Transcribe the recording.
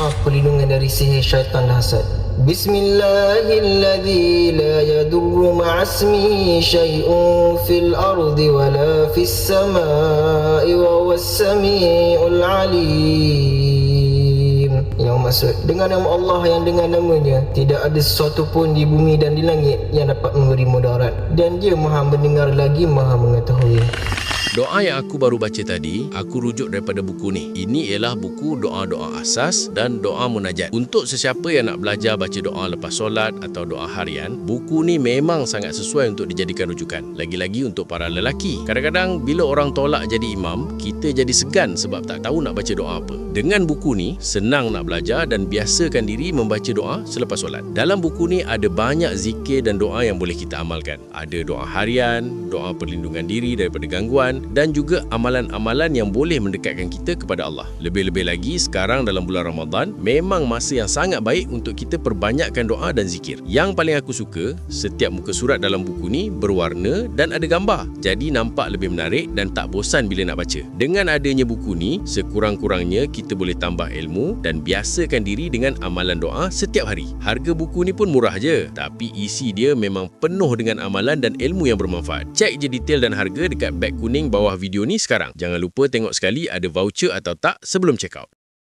doa perlindungan dari sihir syaitan dan hasad. Bismillahilladzi la yadurru ma'asmihi syai'un fil ardi wala fis samai wa huwas samiul alim. Yang maksud, dengan nama Allah yang dengan namanya tidak ada sesuatu pun di bumi dan di langit yang dapat memberi mudarat, dan dia maha mendengar lagi maha mengetahui. Doa yang aku baru baca tadi, aku rujuk daripada buku ni. Ini ialah buku doa-doa asas dan doa munajat. Untuk sesiapa yang nak belajar baca doa lepas solat atau doa harian, buku ni memang sangat sesuai untuk dijadikan rujukan. Lagi-lagi untuk para lelaki. Kadang-kadang bila orang tolak jadi imam, kita jadi segan sebab tak tahu nak baca doa apa. Dengan buku ni, senang nak belajar dan biasakan diri membaca doa selepas solat. Dalam buku ni ada banyak zikir dan doa yang boleh kita amalkan. Ada doa harian, doa perlindungan diri daripada gangguan, dan juga amalan-amalan yang boleh mendekatkan kita kepada Allah. Lebih-lebih lagi sekarang dalam bulan Ramadan, memang masa yang sangat baik untuk kita perbanyakkan doa dan zikir. Yang paling aku suka, setiap muka surat dalam buku ni berwarna dan ada gambar. Jadi nampak lebih menarik dan tak bosan bila nak baca. Dengan adanya buku ni, sekurang-kurangnya kita boleh tambah ilmu dan biasakan diri dengan amalan doa setiap hari. Harga buku ni pun murah je, tapi isi dia memang penuh dengan amalan dan ilmu yang bermanfaat. Cek je detail dan harga dekat beg kuning bawah video ni sekarang. Jangan lupa tengok sekali ada voucher atau tak sebelum check out.